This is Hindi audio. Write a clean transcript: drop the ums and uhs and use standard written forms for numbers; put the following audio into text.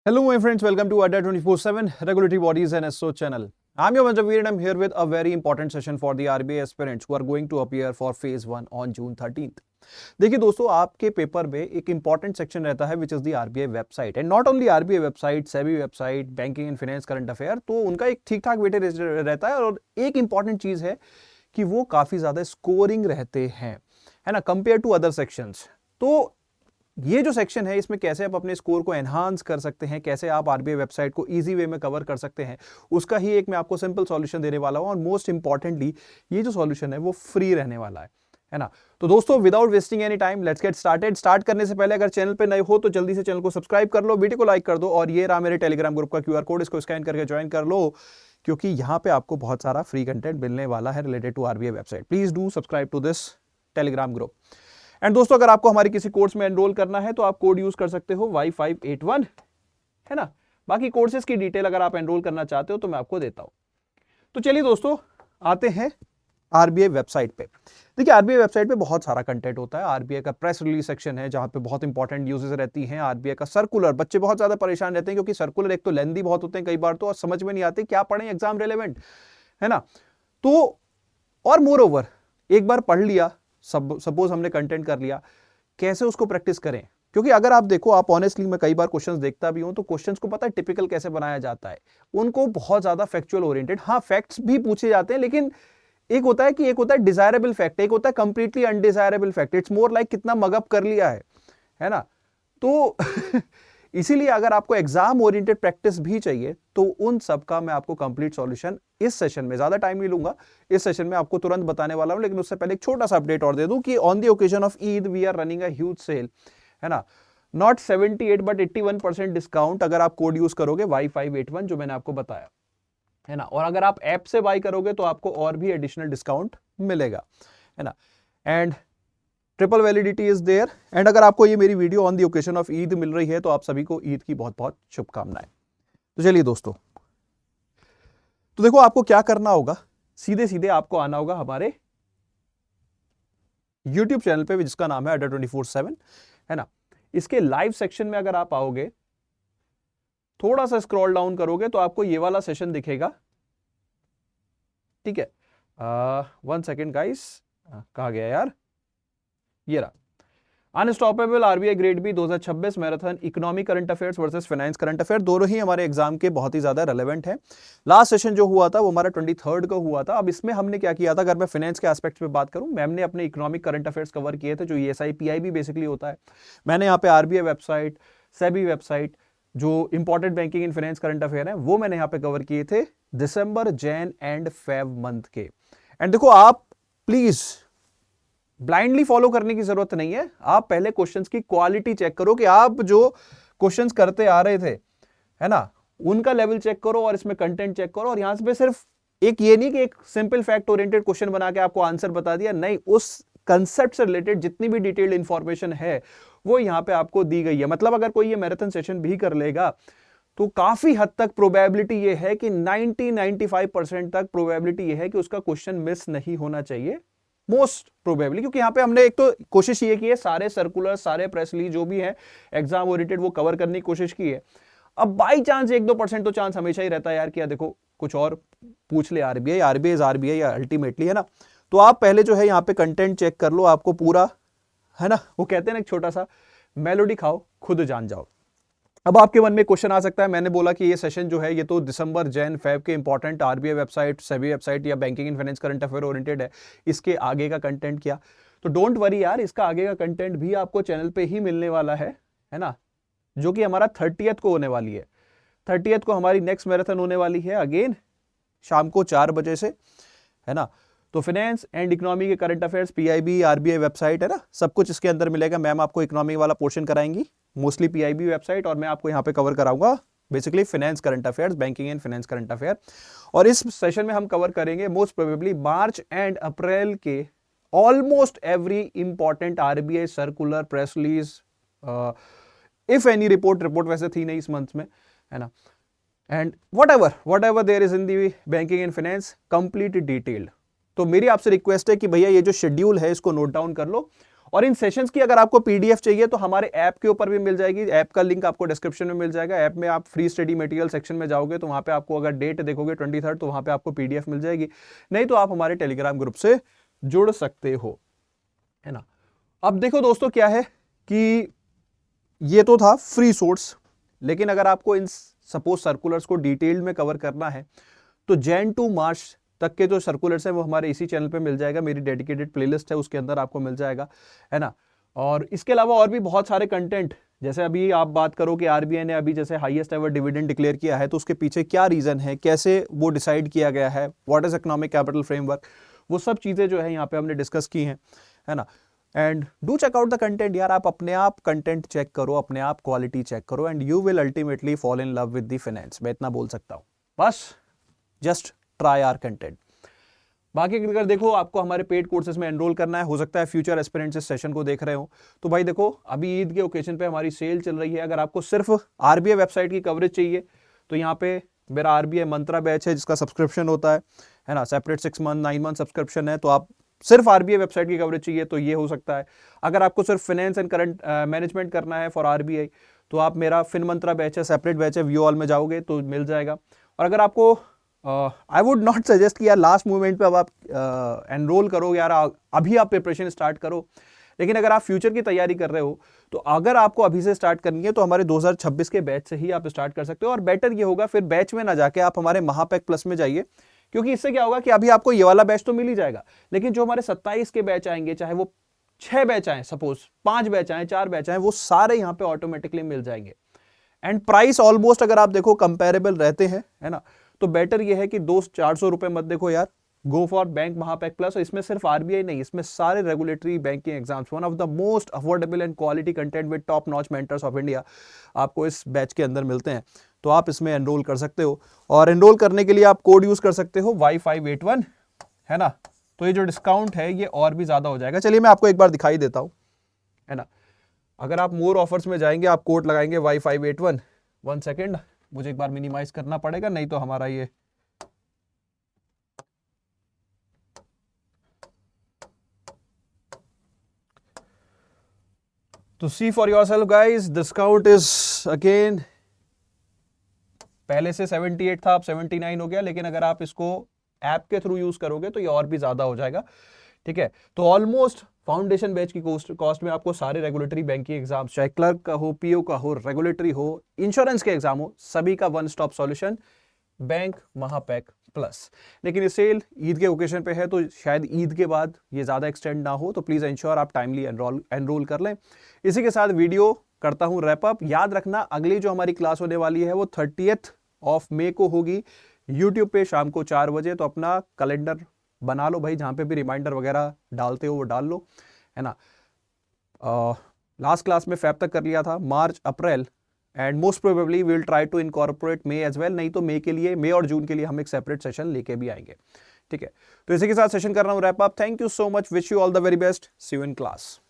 Hello, my friends. Welcome to Adda 24/7 Regulatory Bodies and SO channel. I'm your Manjavir and I'm here with a very important session for the RBI aspirants who are going to appear for phase 1 on June 13th. देखिए दोस्तों, आपके पेपर में एक इंपॉर्टेंट सेक्शन रहता है which is the RBI website and not only RBI website, SEBI website, banking and finance current affair, तो उनका एक ठीक ठाक वेटेज रहता है। और एक इंपॉर्टेंट चीज है कि वो काफी ज्यादा स्कोरिंग रहते हैं, है ना, कंपेयर टू अदर सेक्शंस। तो ये जो सेक्शन है इसमें कैसे आप अपने स्कोर को एनहांस कर सकते हैं, कैसे आप आरबीआई वेबसाइट को इजी वे में कवर कर सकते हैं, उसका ही एक मैं आपको सिंपल सॉल्यूशन देने वाला हूं। और मोस्ट इंपॉर्टेंटली ये जो सॉल्यूशन है वो फ्री रहने वाला है ना। तो दोस्तों, without wasting any time let's get started. Start करने से पहले अगर चैनल पे नए हो तो जल्दी से चैनल को सब्सक्राइब कर लो, वीडियो को लाइक कर दो, और ये रहा मेरे टेलीग्राम ग्रुप का क्यूआर कोड, इसको स्कैन करके ज्वाइन कर लो, क्योंकि यहां पे आपको बहुत सारा फ्री कंटेंट मिलने वाला है related to RBI website. Please do subscribe to this Telegram group. And दोस्तों, अगर आपको हमारी किसी कोर्स में एनरोल करना है तो आप कोड यूज कर सकते हो Y581, है ना। बाकी कोर्सेज की डिटेल अगर आप एनरोल करना चाहते हो तो मैं आपको देता हूं। तो चलिए दोस्तों, आते हैं आरबीआई वेबसाइट पे। देखिए, आरबीआई वेबसाइट पे बहुत सारा कंटेंट होता है। आरबीआई का प्रेस रिलीज सेक्शन है जहां पे बहुत इंपॉर्टेंट न्यूज़ेस रहती हैं। आरबीआई का सर्कुलर, बच्चे बहुत ज्यादा परेशान रहते हैं क्योंकि सर्कुलर एक तो लेंदी बहुत होते हैं कई बार, तो और समझ में नहीं आते क्या पढ़ें, एग्जाम रिलेवेंट, है ना। तो और मोर ओवर, एक बार पढ़ लिया, सपोज हमने कंटेंट कर लिया, कैसे उसको प्रैक्टिस करें। क्योंकि अगर आप देखो, आप ऑनेस्टली, मैं कई बार क्वेश्चंस देखता भी हूं, तो क्वेश्चंस को पता है टिपिकल कैसे बनाया जाता है, उनको बहुत ज्यादा फैक्चुअल ओरिएंटेड, हाँ फैक्ट्स भी पूछे जाते हैं, लेकिन एक होता है कि एक होता है डिजायरेबल फैक्ट, एक होता है completely undesirable fact. It's more like कितना मगअप कर लिया है ना। तो इसीलिए अगर आपको एग्जाम ओरिएंटेड प्रैक्टिस भी चाहिए तो उन सब का मैं आपको कंप्लीट सॉल्यूशन इस सेशन में, ज्यादा टाइम नहीं लूंगा, इस सेशन में आपको तुरंत बताने वाला हूं। लेकिन उससे पहले एक छोटा सा अपडेट और दे दूं कि on the occasion of Eid we are running a huge sale, है ना। नॉट 78 बट 81% डिस्काउंट अगर आप कोड यूज करोगे Y581 जो मैंने आपको बताया, है ना। और अगर आप ऐप से बाय करोगे तो आपको और भी एडिशनल डिस्काउंट मिलेगा, है ना। And triple validity is there. And अगर आपको ये मेरी video on the occasion of Eid मिल रही है तो आप सभी को ईद की बहुत बहुत शुभकामनाएं। तो चलिए दोस्तों, तो देखो आपको क्या करना होगा, सीधे सीधे आपको आना होगा हमारे YouTube चैनल पे जिसका नाम है अड्डा 24/7, है ना। इसके लाइव सेक्शन में अगर आप आओगे, थोड़ा सा स्क्रॉल डाउन करोगे तो आपको ये वाला सेशन दिखेगा, ठीक है। 1 सेकेंड गाइस, कहा गया यार, ये रहा, unstoppable RBI grade B 2026 marathon economic current affairs versus finance current affair. दोनों ही हमारे एग्जाम के बहुत ही ज्यादा रेलेवेंट है। लास्ट सेशन जो हुआ था वो हमारा 23rd को हुआ था। अब इसमें हमने क्या किया था, अगर मैं फाइनेंस के एस्पेक्ट्स पे बात करूं, मैम ने अपने इकोनॉमिक करंट अफेयर्स कवर किए थे, जो ईएसआई पीआईबी बेसिकली होता है। मैंने यहाँ पे आरबीआई वेबसाइट, सेबी वेबसाइट, जो important banking and finance current affair है वो मैंने यहाँ पे कवर किए थे दिसंबर, जैन एंड फेब मंथ के। एंड देखो, आप प्लीज ब्लाइंडली फॉलो करने की जरूरत नहीं है। आप पहले क्वेश्चंस की क्वालिटी चेक करो कि आप जो क्वेश्चंस करते आ रहे थे, है ना, उनका लेवल चेक करो और इसमें कंटेंट चेक करो। और यहां पे सिर्फ एक ये नहीं कि एक सिंपल फैक्ट ओरिएंटेड क्वेश्चन बना के आपको आंसर बता दिया, नहीं, उस कंसेप्ट से रिलेटेड जितनी भी डिटेल्ड इंफॉर्मेशन है वो यहां पे आपको दी गई है। मतलब अगर कोई ये मैराथन सेशन भी कर लेगा तो काफी हद तक प्रोबेबिलिटी ये है कि 90-95% तक प्रोबेबिलिटी ये है कि उसका क्वेश्चन मिस नहीं होना चाहिए, मोस्ट प्रोबेबली। क्योंकि यहां पे हमने एक तो कोशिश ये की है, सारे सर्कुलर, सारे प्रेस रिलीज जो भी है एग्जाम ओरिएंटेड वो कवर करने की कोशिश की है। अब बाई चांस 1-2% तो चांस हमेशा ही रहता है यार कि देखो कुछ और पूछ ले RBI, RBI is RBI ultimately, है ना। तो आप पहले जो है यहाँ पे कंटेंट चेक कर लो, आपको पूरा, है ना, वो कहते हैं ना एक छोटा सा मेलोडी खाओ खुद जान जाओ। अब आपके मन में क्वेश्चन आ सकता है, मैंने बोला कि ये सेशन जो है ये तो दिसंबर, जैन, फेब के important RBI website, SEBI website या banking and finance current affair oriented है, इसके आगे का कंटेंट क्या। तो डोंट वरी यार, इसका आगे का कंटेंट भी आपको चैनल पे ही मिलने वाला है ना, जो कि हमारा 30th को होने वाली है। 30th को हमारी नेक्स्ट मैराथन होने वाली है, अगेन शाम को 4 बजे से, है ना। तो फाइनेंस एंड इकोनॉमी के current affairs, PIB, RBI website, है ना, सब कुछ इसके अंदर मिलेगा। मैम आपको इकोनॉमी वाला पोर्शन कराएंगी, मोस्टली पीआईबी वेबसाइट, और मैं आपको यहाँ पे कवर कराऊंगा basically finance current affairs, banking and finance current affair. और इस सेशन में हम कवर करेंगे most probably March and April के almost every important RBI circular, press release, if any report वैसे थी नहीं इस मंथ में, है ना। And whatever there is in the banking and finance, complete detailed. तो मेरी आपसे रिक्वेस्ट है कि भैया ये जो शेड्यूल है इसको नोट डाउन कर लो। और इन सेशंस की अगर आपको पीडीएफ चाहिए तो हमारे ऐप के ऊपर भी मिल जाएगी, ऐप का लिंक आपको डिस्क्रिप्शन में मिल जाएगा। ऐप में आप फ्री स्टडी मटेरियल सेक्शन में जाओगे तो वहां पे आपको अगर डेट देखोगे 23 तो वहां पे आपको पीडीएफ मिल जाएगी, नहीं तो आप हमारे टेलीग्राम ग्रुप से जुड़ सकते हो, है ना। अब देखो दोस्तों क्या है कि ये तो था फ्री सोर्स, लेकिन अगर आपको इन सपोज सर्कुलर्स को डिटेल्ड में कवर करना है तो जैन टू मार्च तक के जो सर्कुलर्स हैं वो हमारे इसी चैनल पे मिल जाएगा, मेरी डेडिकेटेड प्लेलिस्ट है उसके अंदर आपको मिल जाएगा, है ना। और इसके अलावा और भी बहुत सारे कंटेंट, जैसे अभी आप बात करो कि आरबीआई ने अभी जैसे हाईएस्ट एवर डिविडेंड डिक्लेयर किया है तो उसके पीछे क्या रीजन है, कैसे वो डिसाइड किया गया है, what is economic capital framework, वो सब चीजें जो है यहाँ पे हमने डिस्कस की हैं, है ना। And do check out the content यार, आप अपने आप कंटेंट चेक करो, अपने आप क्वालिटी चेक करो and you will ultimately fall in love with the finance, मैं इतना बोल सकता हूँ। बस जस्ट ट्राई आवर कंटेंट। बाकी अगर देखो आपको हमारे पेड कोर्सेज में एनरोल करना है, हो सकता है फ्यूचर एस्पिरेंट्स इस सेशन को देख रहे हो, तो भाई देखो अभी ईद के ओकेजन पे हमारी सेल चल रही है। अगर आपको सिर्फ आरबीआई वेबसाइट की कवरेज चाहिए तो यहाँ पे मेरा आरबीआई मंत्रा बैच है जिसका सब्सक्रिप्शन होता है ना, सेपरेट 6 मंथ 9 मंथ सब्सक्रिप्शन है। तो आप सिर्फ आरबीआई वेबसाइट की कवरेज चाहिए तो ये हो सकता है। अगर आपको सिर्फ फाइनेंस एंड करंट मैनेजमेंट करना है फॉर आरबीआई तो आप मेरा फिन मंत्रा बैच है, सेपरेट बैच है, व्यू ऑल में जाओगे तो मिल जाएगा। और अगर आपको आई वुड नॉट सजेस्ट कि यार लास्ट मोमेंट पे अब आप एनरोल करो यार, अभी आप प्रिपरेशन स्टार्ट करो, लेकिन अगर आप फ्यूचर की तैयारी कर रहे हो तो अगर आपको अभी से स्टार्ट करनी है तो हमारे 2026 के बैच से ही आप स्टार्ट कर सकते हो। और बेटर ये होगा फिर बैच में ना जाके आप हमारे महापैक प्लस में जाइए, क्योंकि इससे क्या होगा कि अभी आपको ये वाला बैच तो मिल ही जाएगा, लेकिन जो हमारे 27 के बैच आएंगे, चाहे वो 6 बैच आए, सपोज 5 बैच आए, 4 बैच आए, वो सारे यहाँ पे ऑटोमेटिकली मिल जाएंगे। एंड प्राइस ऑलमोस्ट अगर आप देखो कंपेरेबल रहते हैं, है ना, तो बेटर ये है कि 200-400 रुपए मत देखो यार, go for bank Mahapack plus. इसमें सिर्फ आरबीआई नहीं, इसमें सारे regulatory banking exams, one of the most affordable and quality content with top notch mentors of India आपको इस बैच के अंदर मिलते हैं। तो आप इसमें एनरोल कर सकते हो, और एनरोल करने के लिए आप कोड यूज कर सकते हो Y581, है ना। तो ये जो डिस्काउंट है ये और भी ज्यादा हो जाएगा। चलिए मैं आपको एक बार दिखाई देता हूं, है ना। अगर आप मोर ऑफर्स में जाएंगे, आप कोड लगाएंगे Y581, 1 सेकेंड मुझे एक बार मिनिमाइज करना पड़ेगा, नहीं तो हमारा ये तो see for yourself guys, discount is again, पहले से 78 था, अब 79 हो गया, लेकिन अगर आप इसको ऐप के थ्रू यूज करोगे तो ये और भी ज्यादा हो जाएगा, ठीक है। तो ऑलमोस्ट फाउंडेशन बैच की कॉस्ट में आपको सारे रेगुलेटरी बैंकिंग एग्जाम, चाहे क्लर्क का हो, पीओ का हो, रेगुलेटरी हो, इंश्योरेंस के एग्जाम हो, सभी का one stop solution bank Mahapack plus. लेकिन ये सेल ईद के ओकेजन पे है तो शायद ईद के बाद ये ज्यादा एक्सटेंड ना हो, तो प्लीज इंश्योर आप टाइमली एनरोल कर लें। इसी के साथ वीडियो करता हूं रैप अप। याद रखना अगली जो हमारी क्लास होने वाली है वो 30 मई को होगी यूट्यूब पे शाम को 4 बजे। तो अपना कैलेंडर बना लो भाई, जहां पे भी रिमाइंडर वगैरह डालते हो वो डाल लो, है ना। लास्ट क्लास में फैब तक कर लिया था, March April and most probably we will try to incorporate May as well, नहीं तो मई के लिए, मई और जून के लिए हम एक सेपरेट सेशन लेके भी आएंगे, ठीक है। तो इसी के साथ सेशन कर रहा हूं wrap up. Thank you so much, wish you all the very best, see you in class.